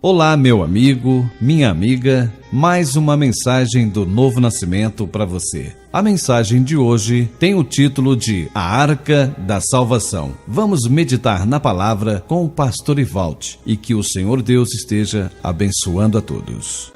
Olá, meu amigo, minha amiga, mais uma mensagem do Novo Nascimento para você. A mensagem de hoje tem o título de A Arca da Salvação. Vamos meditar na palavra com o pastor Ivaldi e que o Senhor Deus esteja abençoando a todos.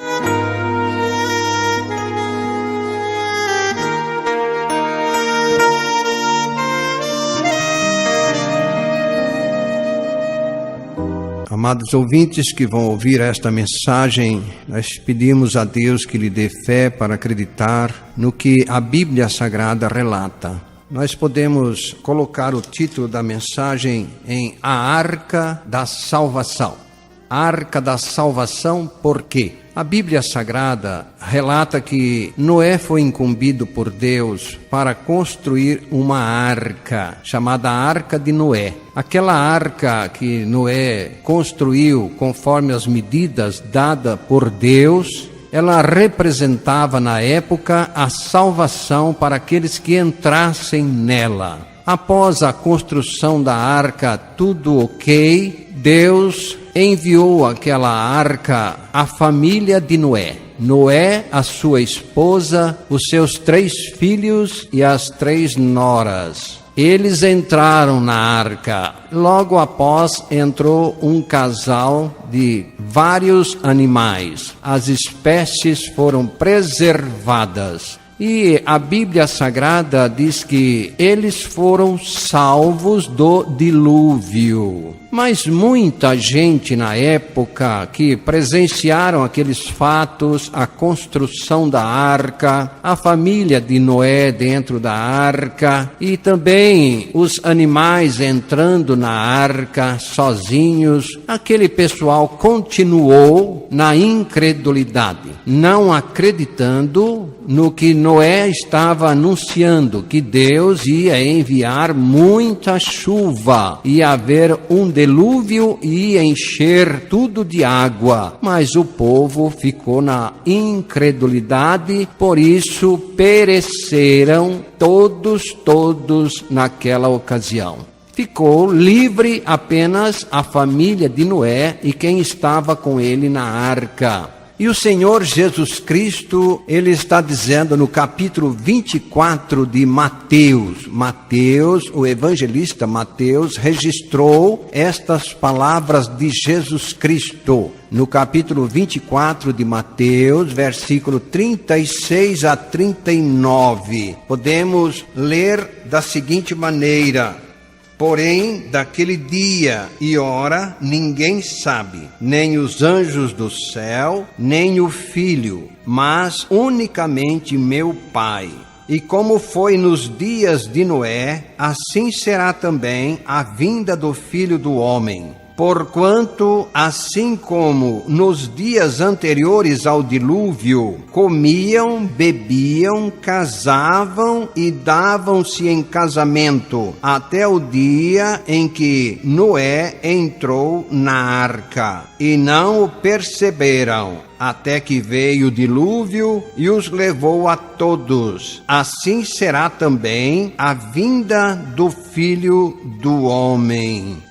Amados ouvintes que vão ouvir esta mensagem, nós pedimos a Deus que lhe dê fé para acreditar no que a Bíblia Sagrada relata. Nós podemos colocar o título da mensagem em A Arca da Salvação. A Arca da Salvação, por quê? A Bíblia Sagrada relata que Noé foi incumbido por Deus para construir uma arca, chamada Arca de Noé. Aquela arca que Noé construiu conforme as medidas dadas por Deus, ela representava na época a salvação para aqueles que entrassem nela. Após a construção da arca, tudo ok, Deus enviou aquela arca à família de Noé. Noé, a sua esposa, os seus 3 filhos e as 3 noras. Eles entraram na arca. Logo após entrou um casal de vários animais. As espécies foram preservadas. E a Bíblia Sagrada diz que eles foram salvos do dilúvio. Mas muita gente na época que presenciaram aqueles fatos, a construção da arca, a família de Noé dentro da arca e também os animais entrando na arca sozinhos, aquele pessoal continuou na incredulidade, não acreditando no que Noé estava anunciando, que Deus ia enviar muita chuva, ia haver um dilúvio e ia encher tudo de água. Mas o povo ficou na incredulidade, por isso pereceram todos naquela ocasião. Ficou livre apenas a família de Noé e quem estava com ele na arca. E o Senhor Jesus Cristo, Ele está dizendo no capítulo 24 de Mateus, o evangelista Mateus, registrou estas palavras de Jesus Cristo. No capítulo 24 de Mateus, versículo 36 a 39, podemos ler da seguinte maneira: Porém, daquele dia e hora ninguém sabe, nem os anjos do céu, nem o Filho, mas unicamente meu Pai. E como foi nos dias de Noé, assim será também a vinda do Filho do Homem. Porquanto, assim como nos dias anteriores ao dilúvio, comiam, bebiam, casavam e davam-se em casamento, até o dia em que Noé entrou na arca, e não o perceberam, até que veio o dilúvio e os levou a todos. Assim será também a vinda do Filho do Homem.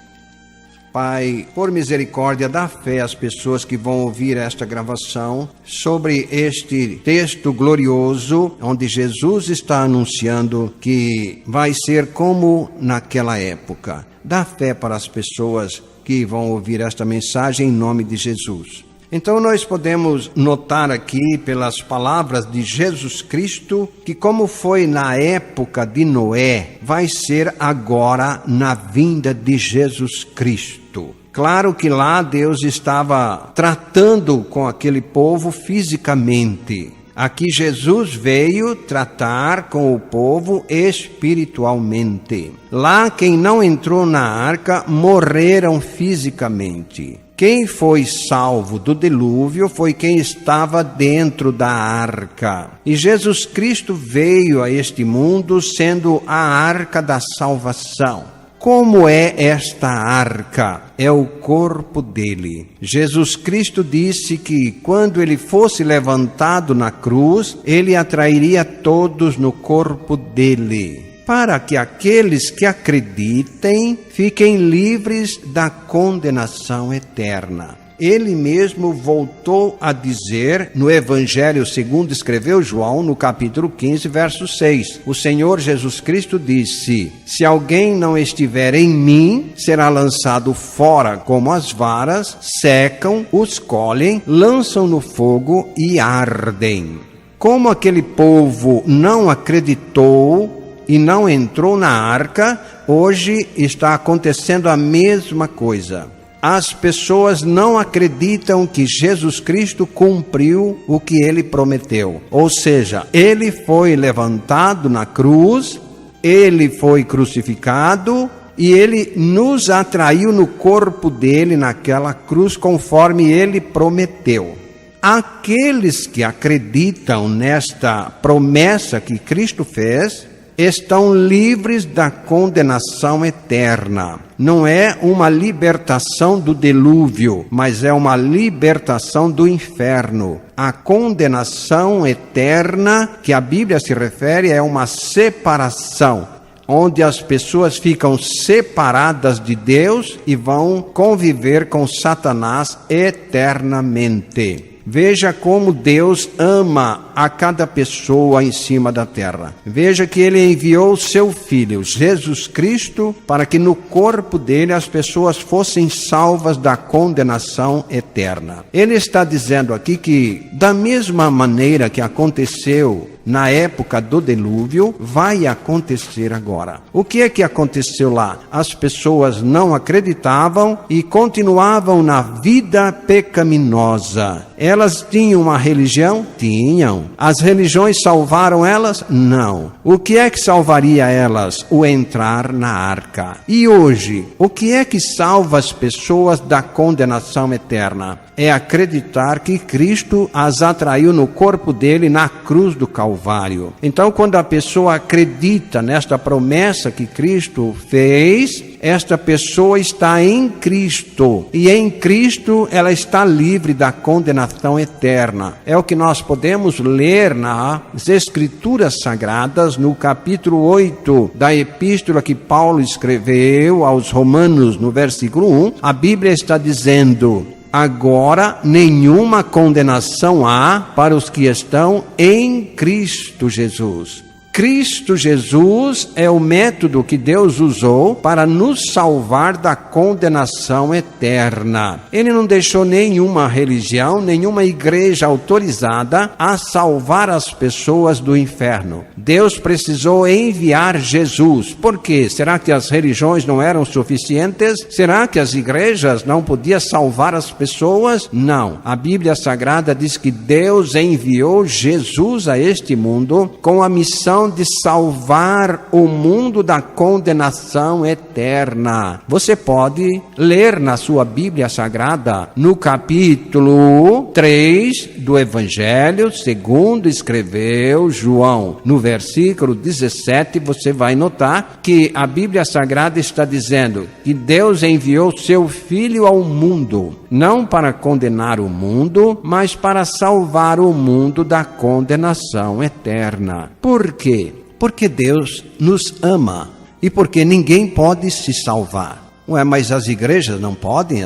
Pai, por misericórdia, dá fé às pessoas que vão ouvir esta gravação sobre este texto glorioso, onde Jesus está anunciando que vai ser como naquela época. Dá fé para as pessoas que vão ouvir esta mensagem em nome de Jesus. Então nós podemos notar aqui pelas palavras de Jesus Cristo que como foi na época de Noé, vai ser agora na vinda de Jesus Cristo. Claro que lá Deus estava tratando com aquele povo fisicamente. Aqui Jesus veio tratar com o povo espiritualmente. Lá quem não entrou na arca morreram fisicamente. Quem foi salvo do dilúvio foi quem estava dentro da arca. E Jesus Cristo veio a este mundo sendo a arca da salvação. Como é esta arca? É o corpo dele. Jesus Cristo disse que quando ele fosse levantado na cruz, ele atrairia todos no corpo dele. para que aqueles que acreditem fiquem livres da condenação eterna. Ele mesmo voltou a dizer no Evangelho segundo escreveu João, no capítulo 15, verso 6. O Senhor Jesus Cristo disse: se alguém não estiver em mim, será lançado fora como as varas, secam, os colhem, lançam no fogo e ardem. Como aquele povo não acreditou e não entrou na arca, hoje está acontecendo a mesma coisa. As pessoas não acreditam que Jesus Cristo cumpriu o que ele prometeu. Ou seja, ele foi levantado na cruz, ele foi crucificado e ele nos atraiu no corpo dele naquela cruz conforme ele prometeu. Aqueles que acreditam nesta promessa que Cristo fez estão livres da condenação eterna. Não é uma libertação do dilúvio, mas é uma libertação do inferno. A condenação eterna que a Bíblia se refere é uma separação, onde as pessoas ficam separadas de Deus e vão conviver com Satanás eternamente. Veja como Deus ama a cada pessoa em cima da terra. Veja que ele enviou o seu Filho, Jesus Cristo, para que no corpo dele as pessoas fossem salvas da condenação eterna. Ele está dizendo aqui que, da mesma maneira que aconteceu na época do dilúvio, vai acontecer agora. O que é que aconteceu lá? As pessoas não acreditavam e continuavam na vida pecaminosa. Elas tinham uma religião? Tinham. As religiões salvaram elas? Não. O que é que salvaria elas? O entrar na arca. E hoje, o que é que salva as pessoas da condenação eterna? É acreditar que Cristo as atraiu no corpo dele na cruz do Calvário. Então, quando a pessoa acredita nesta promessa que Cristo fez, esta pessoa está em Cristo. E em Cristo ela está livre da condenação eterna. É o que nós podemos ler nas Escrituras Sagradas, no capítulo 8 da epístola que Paulo escreveu aos Romanos, no versículo 1. A Bíblia está dizendo: agora nenhuma condenação há para os que estão em Cristo Jesus. Cristo Jesus é o método que Deus usou para nos salvar da condenação eterna. Ele não deixou nenhuma religião, nenhuma igreja autorizada a salvar as pessoas do inferno. Deus precisou enviar Jesus. Por quê? Será que as religiões não eram suficientes? Será que as igrejas não podiam salvar as pessoas? Não. A Bíblia Sagrada diz que Deus enviou Jesus a este mundo com a missão de salvar o mundo da condenação eterna. Você pode ler na sua Bíblia Sagrada, no capítulo 3 do Evangelho segundo escreveu João, no versículo 17, você vai notar que a Bíblia Sagrada está dizendo que Deus enviou seu Filho ao mundo, não para condenar o mundo, mas para salvar o mundo da condenação eterna. Por quê? Porque Deus nos ama e porque ninguém pode se salvar. Ué, mas as igrejas não podem?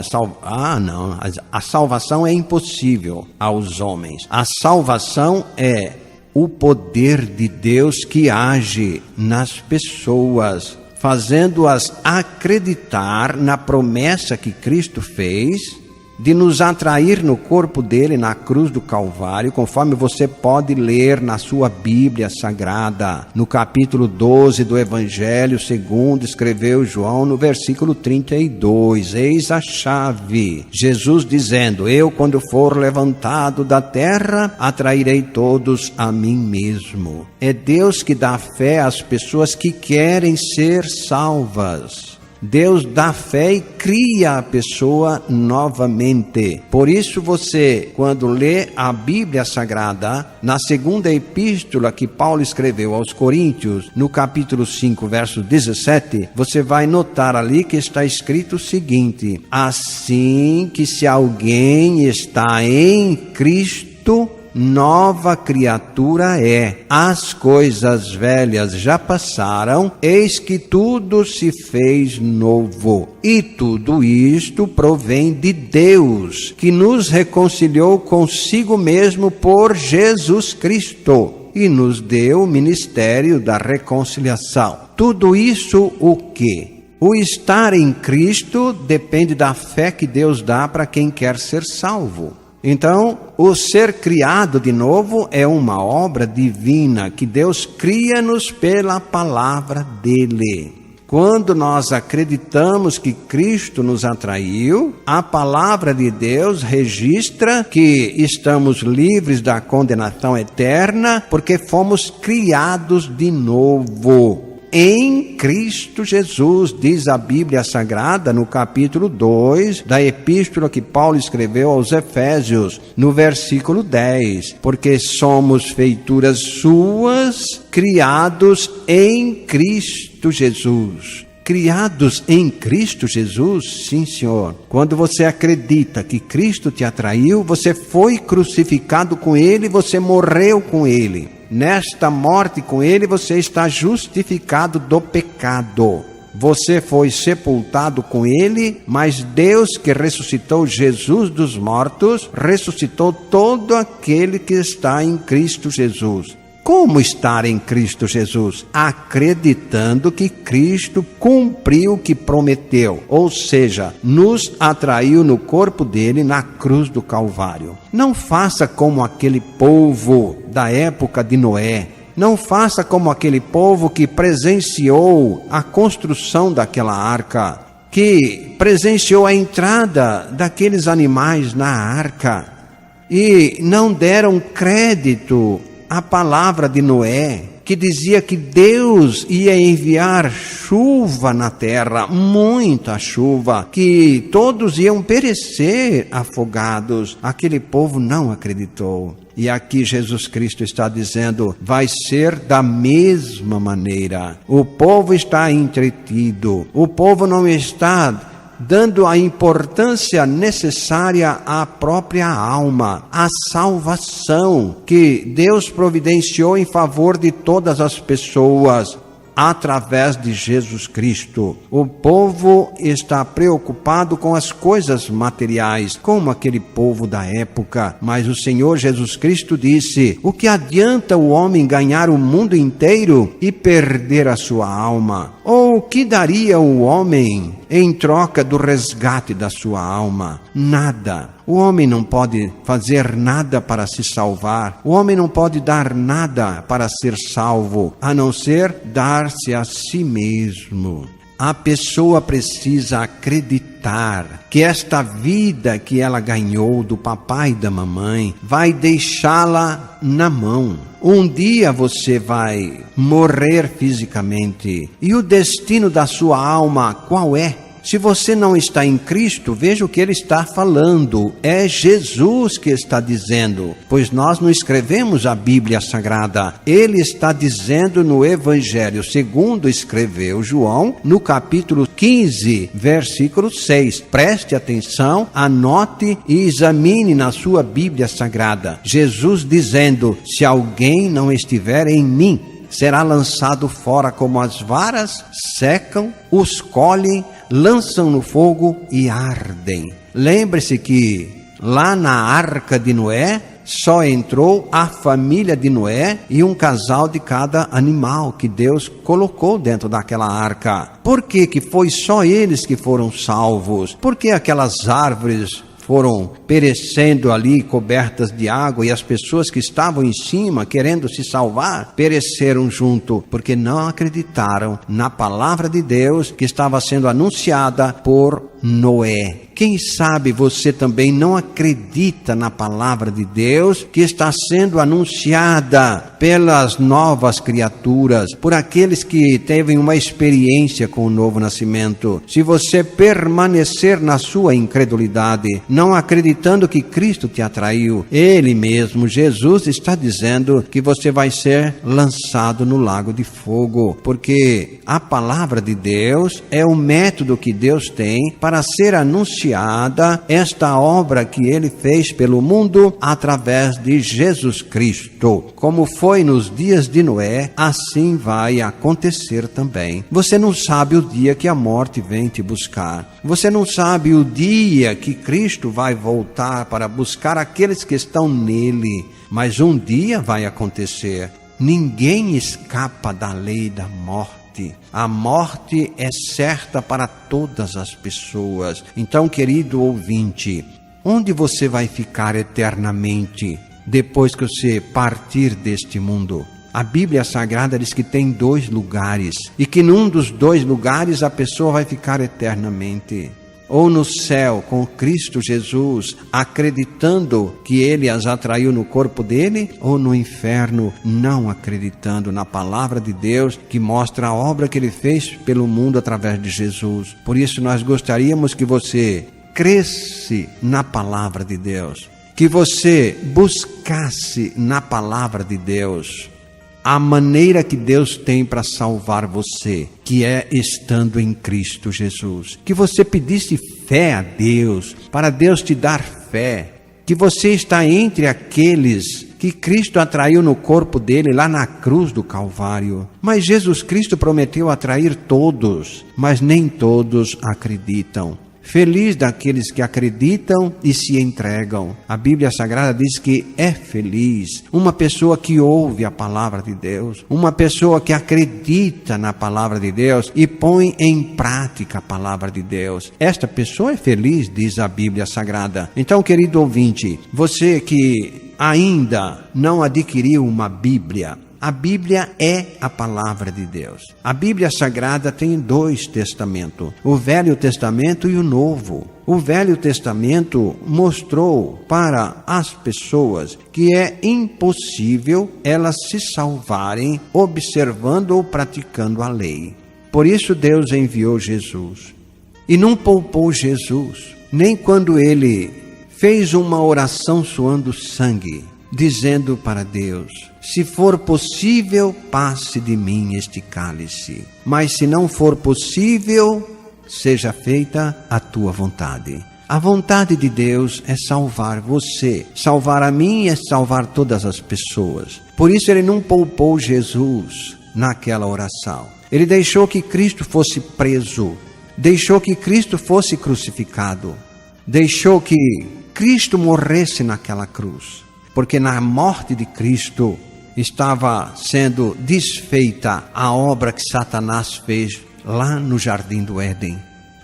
Não, a salvação é impossível aos homens. A salvação é o poder de Deus que age nas pessoas, fazendo-as acreditar na promessa que Cristo fez de nos atrair no corpo dele na cruz do Calvário, conforme você pode ler na sua Bíblia Sagrada, no capítulo 12 do Evangelho segundo escreveu João, no versículo 32. Eis a chave. Jesus dizendo: eu, quando for levantado da terra, atrairei todos a mim mesmo. É Deus que dá fé às pessoas que querem ser salvas. Deus dá fé e cria a pessoa novamente. Por isso você, quando lê a Bíblia Sagrada, na segunda epístola que Paulo escreveu aos Coríntios, no capítulo 5, verso 17, você vai notar ali que está escrito o seguinte: assim que se alguém está em Cristo, nova criatura é. As coisas velhas já passaram, eis que tudo se fez novo. E tudo isto provém de Deus, que nos reconciliou consigo mesmo por Jesus Cristo e nos deu o ministério da reconciliação. Tudo isso o quê? O estar em Cristo depende da fé que Deus dá para quem quer ser salvo. Então, o ser criado de novo é uma obra divina que Deus cria-nos pela palavra dele. Quando nós acreditamos que Cristo nos atraiu, a palavra de Deus registra que estamos livres da condenação eterna porque fomos criados de novo. Em Cristo Jesus, diz a Bíblia Sagrada no capítulo 2 da epístola que Paulo escreveu aos Efésios, no versículo 10, porque somos feituras suas, criados em Cristo Jesus. Criados em Cristo Jesus? Sim, Senhor. Quando você acredita que Cristo te atraiu, você foi crucificado com Ele, você morreu com Ele. Nesta morte com Ele, você está justificado do pecado. Você foi sepultado com Ele, mas Deus que ressuscitou Jesus dos mortos, ressuscitou todo aquele que está em Cristo Jesus. Como estar em Cristo Jesus? Acreditando que Cristo cumpriu o que prometeu, ou seja, nos atraiu no corpo dele na cruz do Calvário. Não faça como aquele povo da época de Noé. Não faça como aquele povo que presenciou a construção daquela arca, que presenciou a entrada daqueles animais na arca e não deram crédito a palavra de Noé, que dizia que Deus ia enviar chuva na terra, muita chuva, que todos iam perecer afogados. Aquele povo não acreditou. E aqui Jesus Cristo está dizendo, vai ser da mesma maneira. O povo está entretido, o povo não está dando a importância necessária à própria alma, à salvação que Deus providenciou em favor de todas as pessoas através de Jesus Cristo. O povo está preocupado com as coisas materiais, como aquele povo da época, mas o Senhor Jesus Cristo disse, o que adianta o homem ganhar o mundo inteiro e perder a sua alma? Ou o que daria o homem em troca do resgate da sua alma? Nada. O homem não pode fazer nada para se salvar. O homem não pode dar nada para ser salvo, a não ser dar-se a si mesmo. A pessoa precisa acreditar que esta vida que ela ganhou do papai e da mamãe vai deixá-la na mão. Um dia você vai morrer fisicamente. E o destino da sua alma qual é? Se você não está em Cristo, veja o que ele está falando. É Jesus que está dizendo, pois nós não escrevemos a Bíblia Sagrada. Ele está dizendo no Evangelho, segundo escreveu João, no capítulo 15, versículo 6. Preste atenção, anote e examine na sua Bíblia Sagrada. Jesus dizendo, se alguém não estiver em mim, será lançado fora como as varas, secam, os colhem, lançam no fogo e ardem. Lembre-se que lá na arca de Noé, só entrou a família de Noé e um casal de cada animal que Deus colocou dentro daquela arca. Por que que foi só eles que foram salvos? Por que aquelas árvores foram perecendo ali, cobertas de água, e as pessoas que estavam em cima, querendo se salvar, pereceram junto, porque não acreditaram na palavra de Deus que estava sendo anunciada por Noé. Quem sabe você também não acredita na palavra de Deus que está sendo anunciada pelas novas criaturas, por aqueles que teve uma experiência com o novo nascimento. Se você permanecer na sua incredulidade, não acreditando que Cristo te atraiu, Ele mesmo, Jesus, está dizendo que você vai ser lançado no lago de fogo, porque a palavra de Deus é o método que Deus tem para ser anunciado anunciada esta obra que ele fez pelo mundo através de Jesus Cristo. Como foi nos dias de Noé, assim vai acontecer também. Você não sabe o dia que a morte vem te buscar. Você não sabe o dia que Cristo vai voltar para buscar aqueles que estão nele. Mas um dia vai acontecer. Ninguém escapa da lei da morte. A morte é certa para todas as pessoas. Então, querido ouvinte, onde você vai ficar eternamente depois que você partir deste mundo? A Bíblia Sagrada diz que tem 2 lugares e que num dos 2 lugares a pessoa vai ficar eternamente. Ou no céu com Cristo Jesus, acreditando que Ele as atraiu no corpo dele, ou no inferno, não acreditando na palavra de Deus, que mostra a obra que Ele fez pelo mundo através de Jesus. Por isso nós gostaríamos que você cresce na palavra de Deus, que você buscasse na palavra de Deus a maneira que Deus tem para salvar você, que é estando em Cristo Jesus. Que você pedisse fé a Deus, para Deus te dar fé. Que você está entre aqueles que Cristo atraiu no corpo dele lá na cruz do Calvário. Mas Jesus Cristo prometeu atrair todos, mas nem todos acreditam. Feliz daqueles que acreditam e se entregam. A Bíblia Sagrada diz que é feliz uma pessoa que ouve a palavra de Deus, uma pessoa que acredita na palavra de Deus e põe em prática a palavra de Deus. Esta pessoa é feliz, diz a Bíblia Sagrada. Então, querido ouvinte, você que ainda não adquiriu uma Bíblia, a Bíblia é a palavra de Deus. A Bíblia Sagrada tem 2 testamentos, o Velho Testamento e o Novo. O Velho Testamento mostrou para as pessoas que é impossível elas se salvarem observando ou praticando a lei. Por isso Deus enviou Jesus. E não poupou Jesus, nem quando ele fez uma oração suando sangue, dizendo para Deus: se for possível, passe de mim este cálice. Mas se não for possível, seja feita a tua vontade. A vontade de Deus é salvar você. Salvar a mim é salvar todas as pessoas. Por isso ele não poupou Jesus naquela oração. Ele deixou que Cristo fosse preso. Deixou que Cristo fosse crucificado. Deixou que Cristo morresse naquela cruz. Porque na morte de Cristo estava sendo desfeita a obra que Satanás fez lá no Jardim do Éden.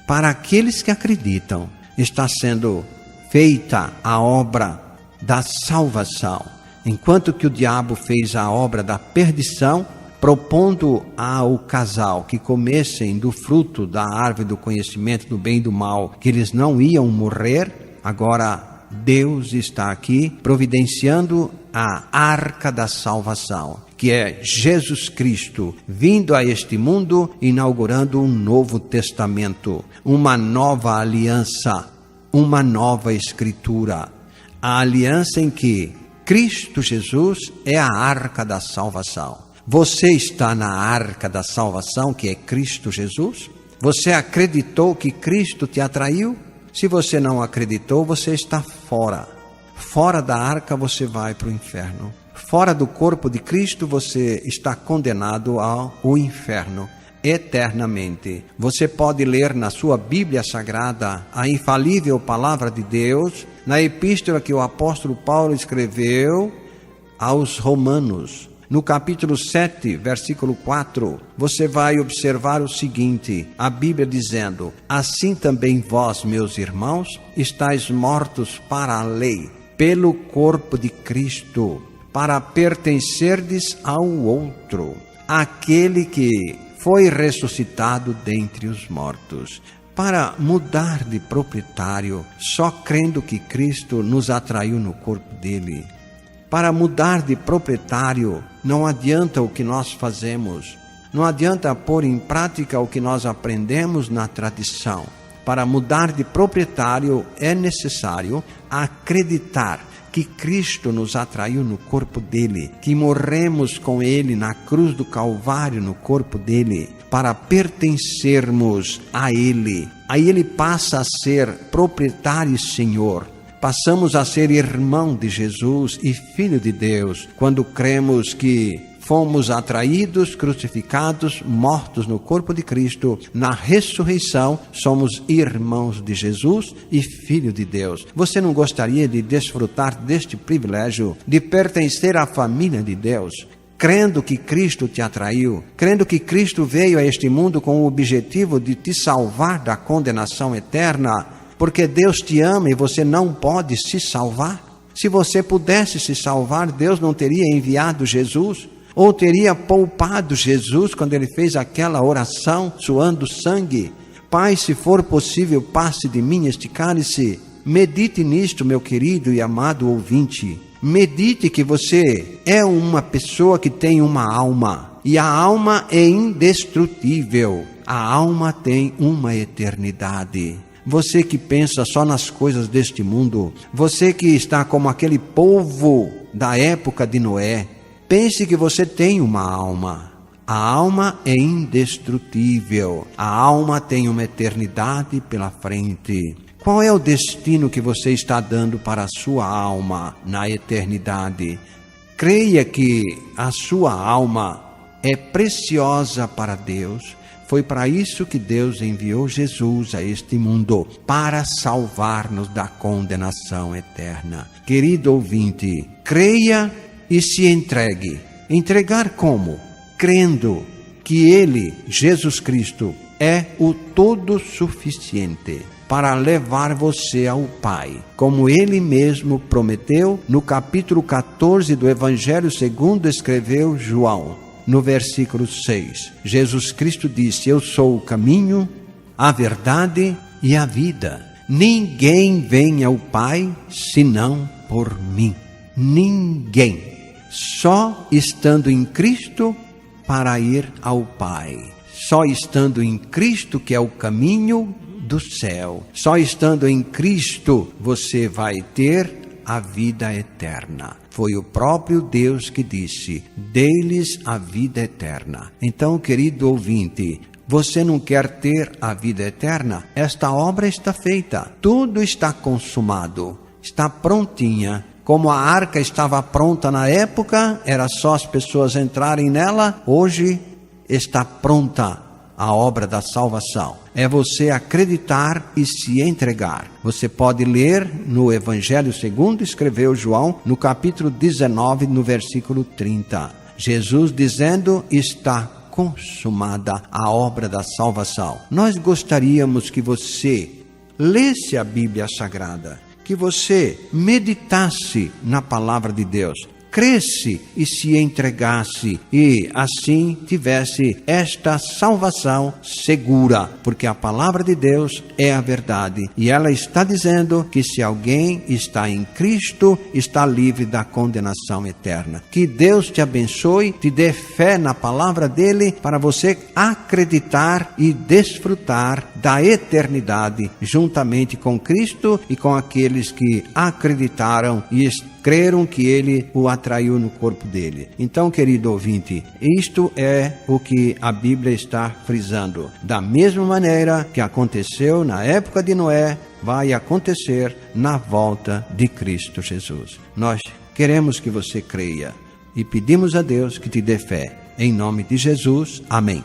Para aqueles que acreditam, está sendo feita a obra da salvação. Enquanto que o diabo fez a obra da perdição, propondo ao casal que comessem do fruto da árvore do conhecimento do bem e do mal, que eles não iam morrer, agora Deus está aqui providenciando a arca da salvação, que é Jesus Cristo, vindo a este mundo, inaugurando um novo testamento, uma nova aliança, uma nova escritura. A aliança em que Cristo Jesus é a arca da salvação. Você está na arca da salvação, que é Cristo Jesus? Você acreditou que Cristo te atraiu? Se você não acreditou, você está fora. Fora da arca você vai para o inferno. Fora do corpo de Cristo você está condenado ao inferno eternamente. Você pode ler na sua Bíblia Sagrada a infalível palavra de Deus, na epístola que o apóstolo Paulo escreveu aos Romanos. No capítulo 7, versículo 4, você vai observar o seguinte, a Bíblia dizendo: assim também vós, meus irmãos, estáis mortos para a lei, pelo corpo de Cristo, para pertencerdes ao outro, aquele que foi ressuscitado dentre os mortos. Para mudar de proprietário, só crendo que Cristo nos atraiu no corpo dele. Para mudar de proprietário, não adianta o que nós fazemos, não adianta pôr em prática o que nós aprendemos na tradição. para mudar de proprietário é necessário acreditar que Cristo nos atraiu no corpo dele, que morremos com ele na cruz do Calvário no corpo dele, para pertencermos a ele. Aí ele passa a ser proprietário e Senhor. Passamos a ser irmão de Jesus e filho de Deus, quando cremos que fomos atraídos, crucificados, mortos no corpo de Cristo. Na ressurreição, somos irmãos de Jesus e filho de Deus. Você não gostaria de desfrutar deste privilégio, de pertencer à família de Deus? Crendo que Cristo te atraiu, crendo que Cristo veio a este mundo com o objetivo de te salvar da condenação eterna, porque Deus te ama e você não pode se salvar? Se você pudesse se salvar, Deus não teria enviado Jesus? Ou teria poupado Jesus quando ele fez aquela oração, suando sangue? Pai, se for possível, passe de mim este cálice. Medite nisto, meu querido e amado ouvinte. Medite que você é uma pessoa que tem uma alma. E a alma é indestrutível. A alma tem uma eternidade. Você que pensa só nas coisas deste mundo, você que está como aquele povo da época de Noé, pense que você tem uma alma. A alma é indestrutível. A alma tem uma eternidade pela frente. Qual é o destino que você está dando para a sua alma na eternidade? Creia que a sua alma é preciosa para Deus. Foi para isso que Deus enviou Jesus a este mundo, para salvar-nos da condenação eterna. Querido ouvinte, creia e se entregue. Entregar como? Crendo que Ele, Jesus Cristo, é o todo suficiente para levar você ao Pai, como Ele mesmo prometeu no capítulo 14 do Evangelho segundo escreveu João, no versículo 6. Jesus Cristo disse: eu sou o caminho, a verdade e a vida. Ninguém vem ao Pai senão por mim. Ninguém. Só estando em Cristo para ir ao Pai. Só estando em Cristo que é o caminho do céu. Só estando em Cristo você vai ter a vida eterna. Foi o próprio Deus que disse: dê-lhes a vida eterna. Então, querido ouvinte, você não quer ter a vida eterna? Esta obra está feita. Tudo está consumado. Está prontinha. Como a arca estava pronta na época, era só as pessoas entrarem nela. Hoje está pronta a obra da salvação. É você acreditar e se entregar. Você pode ler no Evangelho segundo escreveu João, no capítulo 19, no versículo 30. Jesus dizendo: está consumada a obra da salvação. Nós gostaríamos que você lesse a Bíblia Sagrada, que você meditasse na palavra de Deus, cresce e se entregasse e assim tivesse esta salvação segura, porque a palavra de Deus é a verdade e ela está dizendo que se alguém está em Cristo, está livre da condenação eterna. Que Deus te abençoe, te dê fé na palavra dele para você acreditar e desfrutar da eternidade juntamente com Cristo e com aqueles que acreditaram e creram que ele o atraiu no corpo dele. Então, querido ouvinte, isto é o que a Bíblia está frisando. Da mesma maneira que aconteceu na época de Noé, vai acontecer na volta de Cristo Jesus. Nós queremos que você creia e pedimos a Deus que te dê fé. Em nome de Jesus, amém.